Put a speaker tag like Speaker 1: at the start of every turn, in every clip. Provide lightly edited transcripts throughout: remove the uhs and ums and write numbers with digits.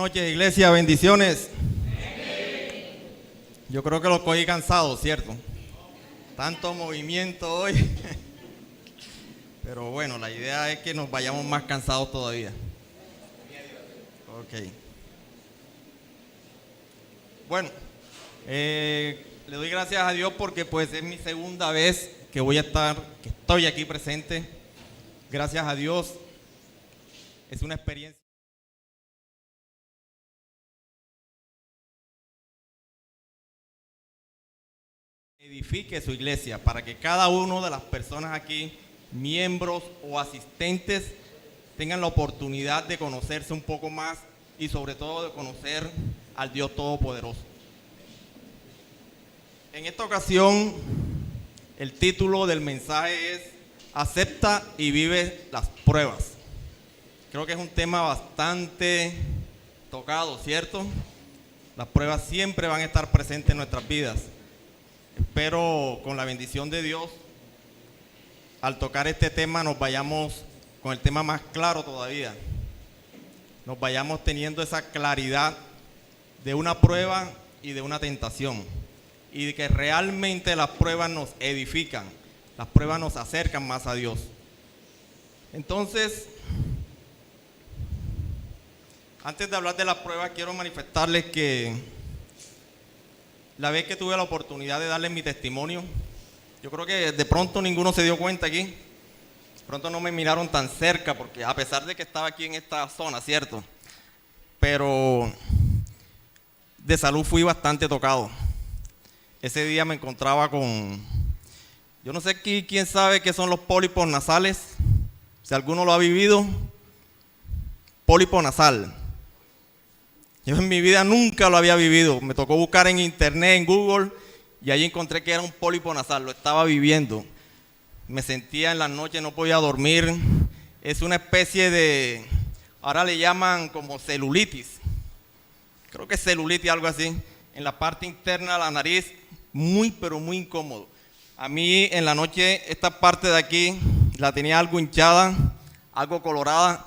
Speaker 1: noches, iglesia, bendiciones. Yo creo que los cogí cansados, ¿cierto? Tanto movimiento hoy. Pero bueno, la idea es que nos vayamos más cansados todavía. Ok. Bueno, le doy gracias a Dios porque pues es mi segunda vez que estoy aquí presente. Gracias a Dios. Es una experiencia. Edifique su iglesia para que cada uno de las personas aquí, miembros o asistentes, tengan la oportunidad de conocerse un poco más y sobre todo de conocer al Dios Todopoderoso. En esta ocasión, el título del mensaje es Acepta y vive las pruebas. Creo que es un tema bastante tocado, ¿cierto? Las pruebas siempre van a estar presentes en nuestras vidas. Espero con la bendición de Dios, al tocar este tema nos vayamos con el tema más claro todavía. Nos vayamos teniendo esa claridad de una prueba y de una tentación. Y de que realmente las pruebas nos edifican, las pruebas nos acercan más a Dios. Entonces, antes de hablar de las pruebas, quiero manifestarles que la vez que tuve la oportunidad de darles mi testimonio, yo creo que de pronto ninguno se dio cuenta aquí. De pronto no me miraron tan cerca, porque a pesar de que estaba aquí en esta zona, ¿cierto? Pero de salud fui bastante tocado. Ese día me encontraba con, yo no sé quién sabe qué son los pólipos nasales, si alguno lo ha vivido, pólipo nasal. Yo en mi vida nunca lo había vivido. Me tocó buscar en internet, en Google, y ahí encontré que era un pólipo nasal. Lo estaba viviendo. Me sentía en la noche, no podía dormir. Es una especie de, ahora le llaman como celulitis. Creo que es celulitis, algo así. En la parte interna de la nariz, muy, pero muy incómodo. A mí en la noche, esta parte de aquí, la tenía algo hinchada, algo colorada.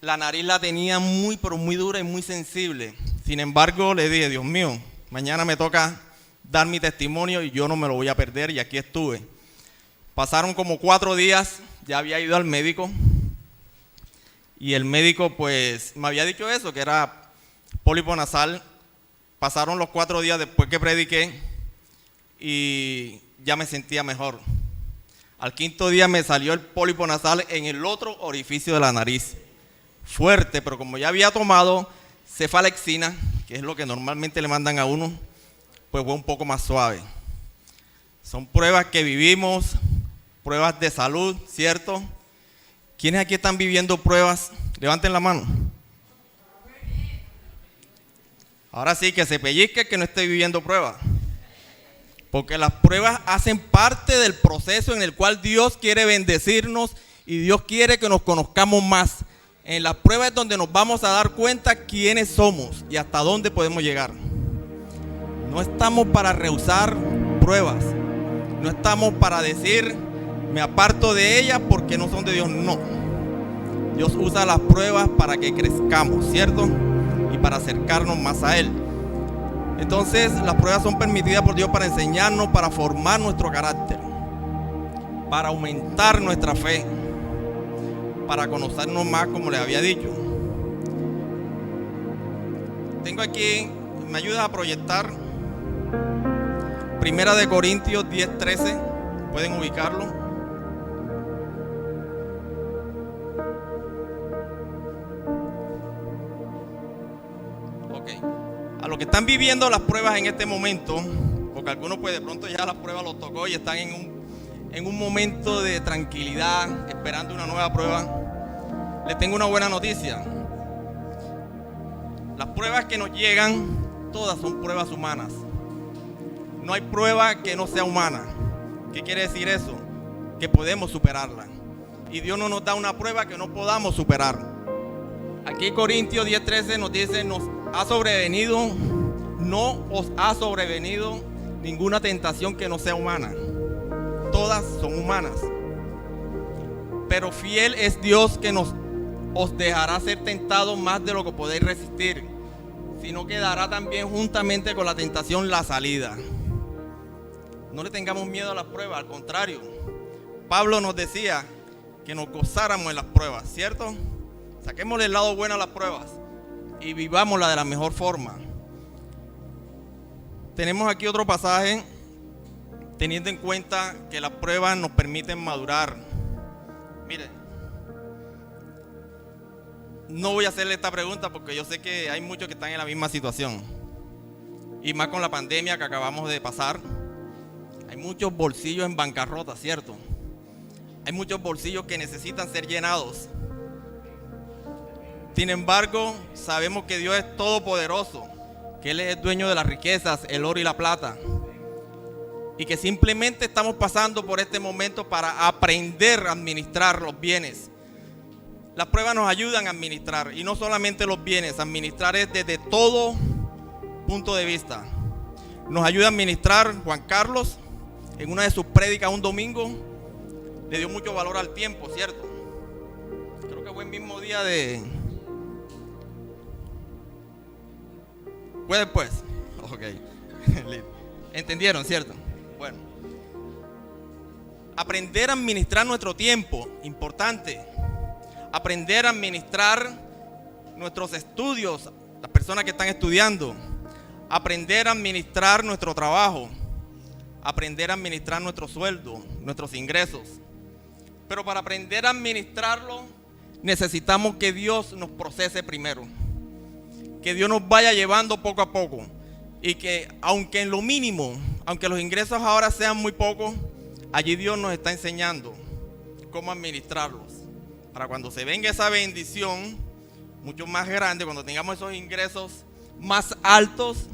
Speaker 1: La nariz la tenía muy, pero muy dura y muy sensible. Sin embargo, le dije, Dios mío, mañana me toca dar mi testimonio y yo no me lo voy a perder, y aquí estuve. Pasaron como 4 días, ya había ido al médico y el médico pues me había dicho eso, que era pólipo nasal. Pasaron los 4 días después que prediqué y ya me sentía mejor. Al 5.º día me salió el pólipo nasal en el otro orificio de la nariz. Fuerte, pero como ya había tomado cefalexina, que es lo que normalmente le mandan a uno, pues fue un poco más suave. Son pruebas que vivimos, pruebas de salud, ¿cierto? ¿Quiénes aquí están viviendo pruebas? Levanten la mano. Ahora sí, que se pellizque que no esté viviendo pruebas. Porque las pruebas hacen parte del proceso en el cual Dios quiere bendecirnos y Dios quiere que nos conozcamos más. En las pruebas es donde nos vamos a dar cuenta quiénes somos y hasta dónde podemos llegar. No estamos para rehusar pruebas. No estamos para decir, me aparto de ellas porque no son de Dios. No. Dios usa las pruebas para que crezcamos, ¿cierto? Y para acercarnos más a Él. Entonces, las pruebas son permitidas por Dios para enseñarnos, para formar nuestro carácter, para aumentar nuestra fe, para conocernos más, como les había dicho. Tengo aquí, me ayuda a proyectar Primera de Corintios 10:13. ¿Pueden ubicarlo? Ok. A los que están viviendo las pruebas en este momento, porque algunos pues de pronto ya las pruebas los tocó y están en un momento de tranquilidad, esperando una nueva prueba. Les tengo una buena noticia. Las pruebas que nos llegan, todas son pruebas humanas. No hay prueba que no sea humana. ¿Qué quiere decir eso? Que podemos superarla. Y Dios no nos da una prueba que no podamos superar. Aquí Corintios 10:13 nos dice, no os ha sobrevenido ninguna tentación que no sea humana. Todas son humanas. Pero fiel es Dios que nos os dejará ser tentados más de lo que podéis resistir, sino que dará también juntamente con la tentación la salida. No le tengamos miedo a las pruebas, al contrario. Pablo nos decía que nos gozáramos en las pruebas, ¿cierto? Saquémosle el lado bueno a las pruebas y vivámosla de la mejor forma. Tenemos aquí otro pasaje, teniendo en cuenta que las pruebas nos permiten madurar. Miren, no voy a hacerle esta pregunta porque yo sé que hay muchos que están en la misma situación. Y más con la pandemia que acabamos de pasar. Hay muchos bolsillos en bancarrota, ¿cierto? Hay muchos bolsillos que necesitan ser llenados. Sin embargo, sabemos que Dios es todopoderoso, que Él es el dueño de las riquezas, el oro y la plata. Y que simplemente estamos pasando por este momento para aprender a administrar los bienes. Las pruebas nos ayudan a administrar, y no solamente los bienes, administrar es desde todo punto de vista. Nos ayuda a administrar. Juan Carlos, en una de sus prédicas un domingo, le dio mucho valor al tiempo, ¿cierto? Creo que fue el mismo día de... ¿Fue después? Ok. ¿Entendieron, cierto? Bueno. Aprender a administrar nuestro tiempo, importante. Aprender a administrar nuestros estudios, las personas que están estudiando. Aprender a administrar nuestro trabajo. Aprender a administrar nuestro sueldo, nuestros ingresos. Pero para aprender a administrarlo, necesitamos que Dios nos procese primero. Que Dios nos vaya llevando poco a poco. Y que aunque en lo mínimo, aunque los ingresos ahora sean muy pocos, allí Dios nos está enseñando cómo administrarlos. Para cuando se venga esa bendición mucho más grande, cuando tengamos esos ingresos más altos,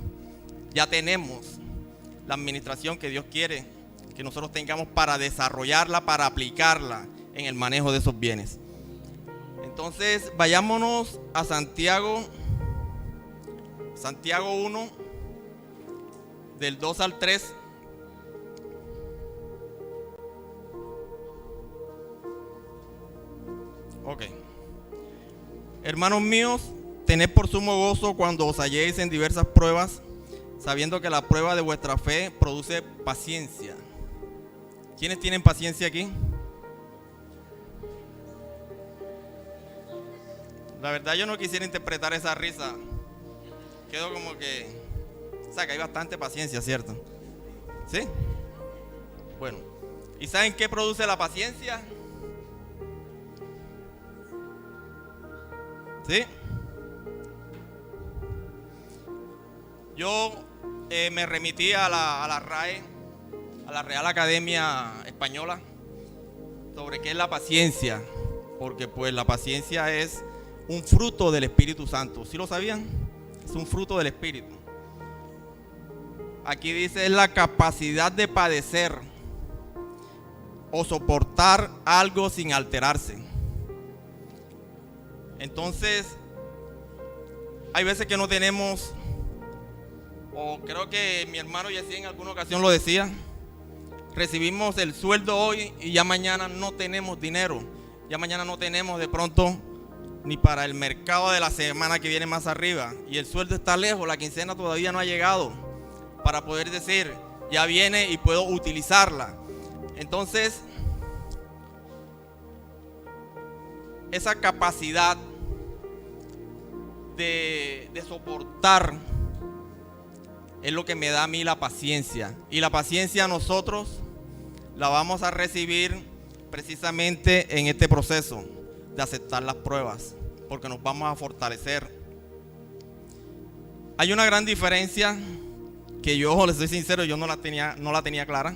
Speaker 1: ya tenemos la administración que Dios quiere que nosotros tengamos para desarrollarla, para aplicarla en el manejo de esos bienes. Entonces, vayámonos a Santiago 1, del 2 al 3. Ok. Hermanos míos, tened por sumo gozo cuando os halléis en diversas pruebas, sabiendo que la prueba de vuestra fe produce paciencia. ¿Quiénes tienen paciencia aquí? La verdad yo no quisiera interpretar esa risa. Quedo como que... O sea, que hay bastante paciencia, ¿cierto? ¿Sí? Bueno. ¿Y saben qué produce la paciencia? ¿Sí? Yo me remití a la RAE, a la Real Academia Española, sobre qué es la paciencia, porque pues la paciencia es un fruto del Espíritu Santo. ¿Sí lo sabían? Es un fruto del Espíritu. Aquí dice, es la capacidad de padecer o soportar algo sin alterarse. Entonces, hay veces que no tenemos, o creo que mi hermano Yesí en alguna ocasión lo decía, recibimos el sueldo hoy y ya mañana no tenemos dinero. Ya mañana no tenemos de pronto ni para el mercado de la semana que viene más arriba. Y el sueldo está lejos, la quincena todavía no ha llegado para poder decir, ya viene y puedo utilizarla. Entonces, esa capacidad de soportar es lo que me da a mí la paciencia. Y la paciencia nosotros la vamos a recibir precisamente en este proceso de aceptar las pruebas, porque nos vamos a fortalecer. Hay una gran diferencia que yo, les soy sincero, yo no la tenía clara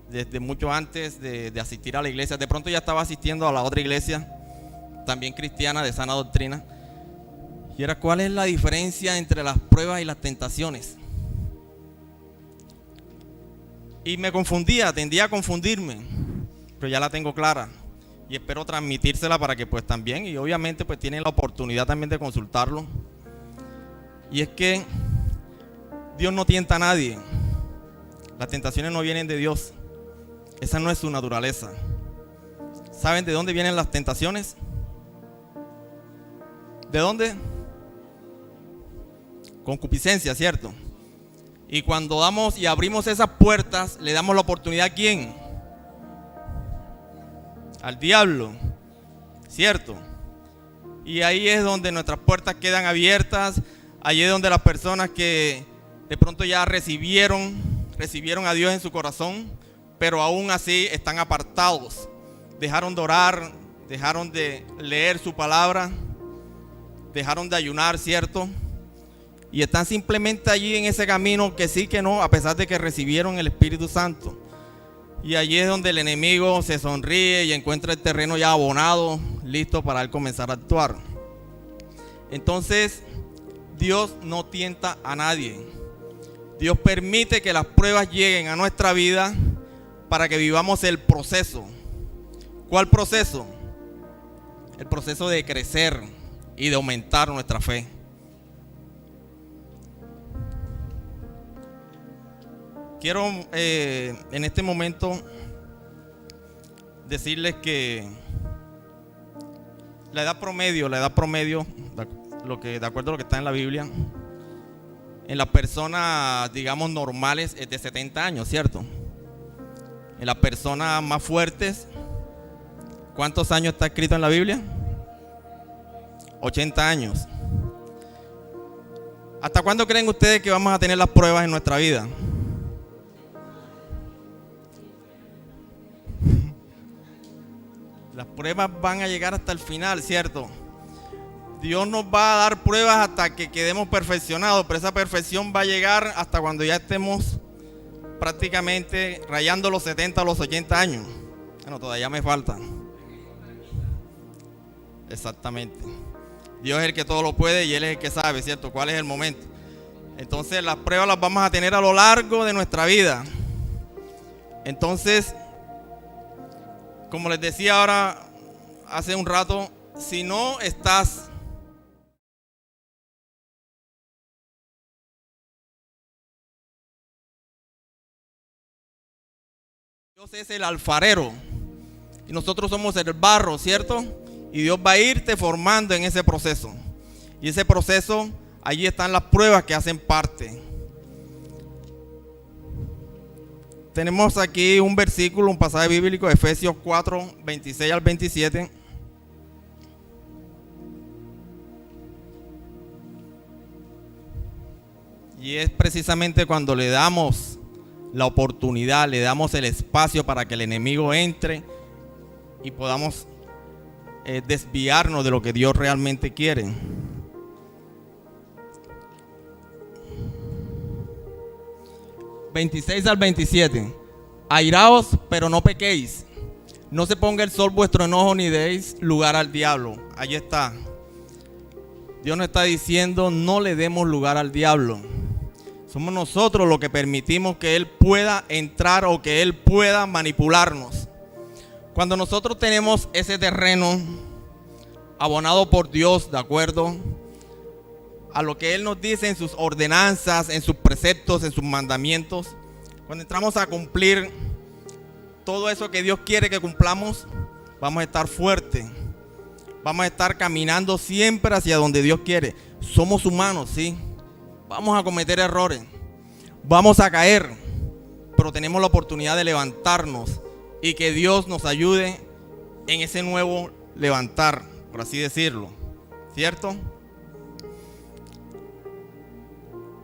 Speaker 1: desde mucho antes de asistir a la iglesia. De pronto ya estaba asistiendo a la otra iglesia, también cristiana, de sana doctrina, y era cuál es la diferencia entre las pruebas y las tentaciones. Y me confundía, tendía a confundirme, pero ya la tengo clara y espero transmitírsela para que pues también, y obviamente pues tienen la oportunidad también de consultarlo. Y es que Dios no tienta a nadie. Las tentaciones no vienen de Dios. Esa no es su naturaleza. ¿Saben de dónde vienen las tentaciones? ¿De dónde? Concupiscencia, ¿cierto? Y cuando damos y abrimos esas puertas, le damos la oportunidad ¿a quién? Al diablo, ¿cierto? Y ahí es donde nuestras puertas quedan abiertas. Ahí es donde las personas que de pronto ya recibieron a Dios en su corazón, pero aún así están apartados. Dejaron de orar, dejaron de leer su palabra, dejaron de ayunar, ¿cierto? Y están simplemente allí en ese camino que sí, que no, a pesar de que recibieron el Espíritu Santo. Y allí es donde el enemigo se sonríe y encuentra el terreno ya abonado, listo para él comenzar a actuar. Entonces, Dios no tienta a nadie. Dios permite que las pruebas lleguen a nuestra vida para que vivamos el proceso. ¿Cuál proceso? El proceso de crecer y de aumentar nuestra fe. Quiero en este momento decirles que la edad promedio, de acuerdo a lo que está en la Biblia, en las personas, digamos, normales es de 70 años, ¿cierto? En las personas más fuertes, ¿cuántos años está escrito en la Biblia? 80 años. ¿Hasta cuándo creen ustedes que vamos a tener las pruebas en nuestra vida? Las pruebas van a llegar hasta el final, ¿cierto? Dios nos va a dar pruebas hasta que quedemos perfeccionados, pero esa perfección va a llegar hasta cuando ya estemos prácticamente rayando los 70 o los 80 años. Bueno, todavía me falta. Exactamente. Dios es el que todo lo puede y Él es el que sabe, ¿cierto? ¿Cuál es el momento? Entonces las pruebas las vamos a tener a lo largo de nuestra vida. Entonces, como les decía ahora, hace un rato, si no estás Dios es el alfarero y nosotros somos el barro, ¿cierto? Y Dios va a irte formando en ese proceso. Y ese proceso, allí están las pruebas que hacen parte. Tenemos aquí un versículo, un pasaje bíblico, Efesios 4, 26 al 27. Y es precisamente cuando le damos la oportunidad, le damos el espacio para que el enemigo entre y podamos desviarnos de lo que Dios realmente quiere. ...26 al 27... Airaos, pero no pequéis. No se ponga el sol vuestro enojo, ni deis lugar al diablo. Ahí está. Dios nos está diciendo, no le demos lugar al diablo. Somos nosotros los que permitimos que Él pueda entrar o que Él pueda manipularnos. Cuando nosotros tenemos ese terreno abonado por Dios, de acuerdo a lo que Él nos dice en sus ordenanzas, en sus preceptos, en sus mandamientos, cuando entramos a cumplir todo eso que Dios quiere que cumplamos, vamos a estar fuertes, vamos a estar caminando siempre hacia donde Dios quiere. Somos humanos, sí, vamos a cometer errores, vamos a caer, pero tenemos la oportunidad de levantarnos y que Dios nos ayude en ese nuevo levantar, por así decirlo, ¿cierto?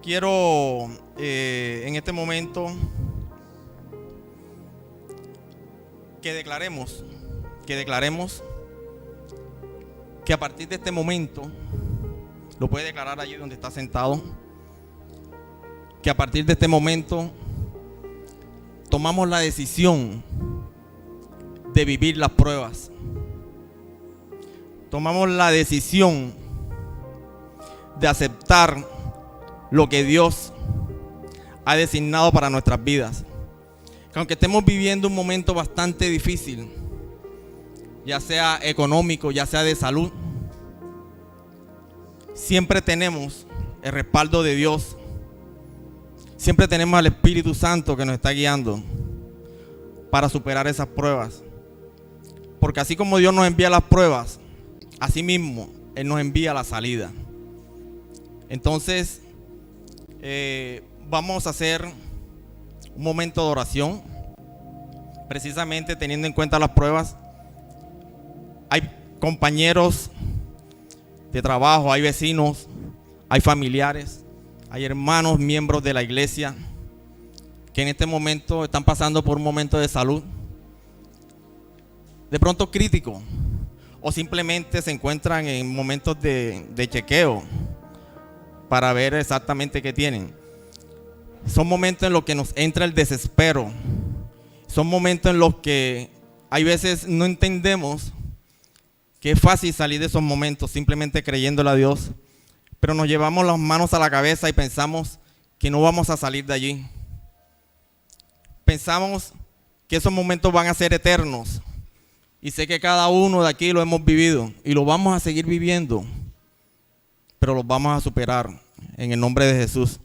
Speaker 1: Quiero en este momento que declaremos que a partir de este momento, lo puede declarar allí donde está sentado, que a partir de este momento tomamos la decisión de vivir las pruebas. Tomamos la decisión de aceptar lo que Dios ha designado para nuestras vidas. Que aunque estemos viviendo un momento bastante difícil, ya sea económico, ya sea de salud, siempre tenemos el respaldo de Dios. Siempre tenemos al Espíritu Santo que nos está guiando para superar esas pruebas. Porque así como Dios nos envía las pruebas, así mismo Él nos envía la salida. Entonces, vamos a hacer un momento de oración, precisamente teniendo en cuenta las pruebas. Hay compañeros de trabajo, hay vecinos, hay familiares, hay hermanos, miembros de la iglesia que en este momento están pasando por un momento de salud, de pronto crítico, o simplemente se encuentran en momentos de chequeo para ver exactamente qué tienen. Son momentos en los que nos entra el desespero. Son momentos en los que hay veces no entendemos que es fácil salir de esos momentos simplemente creyéndole a Dios, pero nos llevamos las manos a la cabeza y pensamos que no vamos a salir de allí. Pensamos que esos momentos van a ser eternos. Y sé que cada uno de aquí lo hemos vivido y lo vamos a seguir viviendo, pero los vamos a superar en el nombre de Jesús.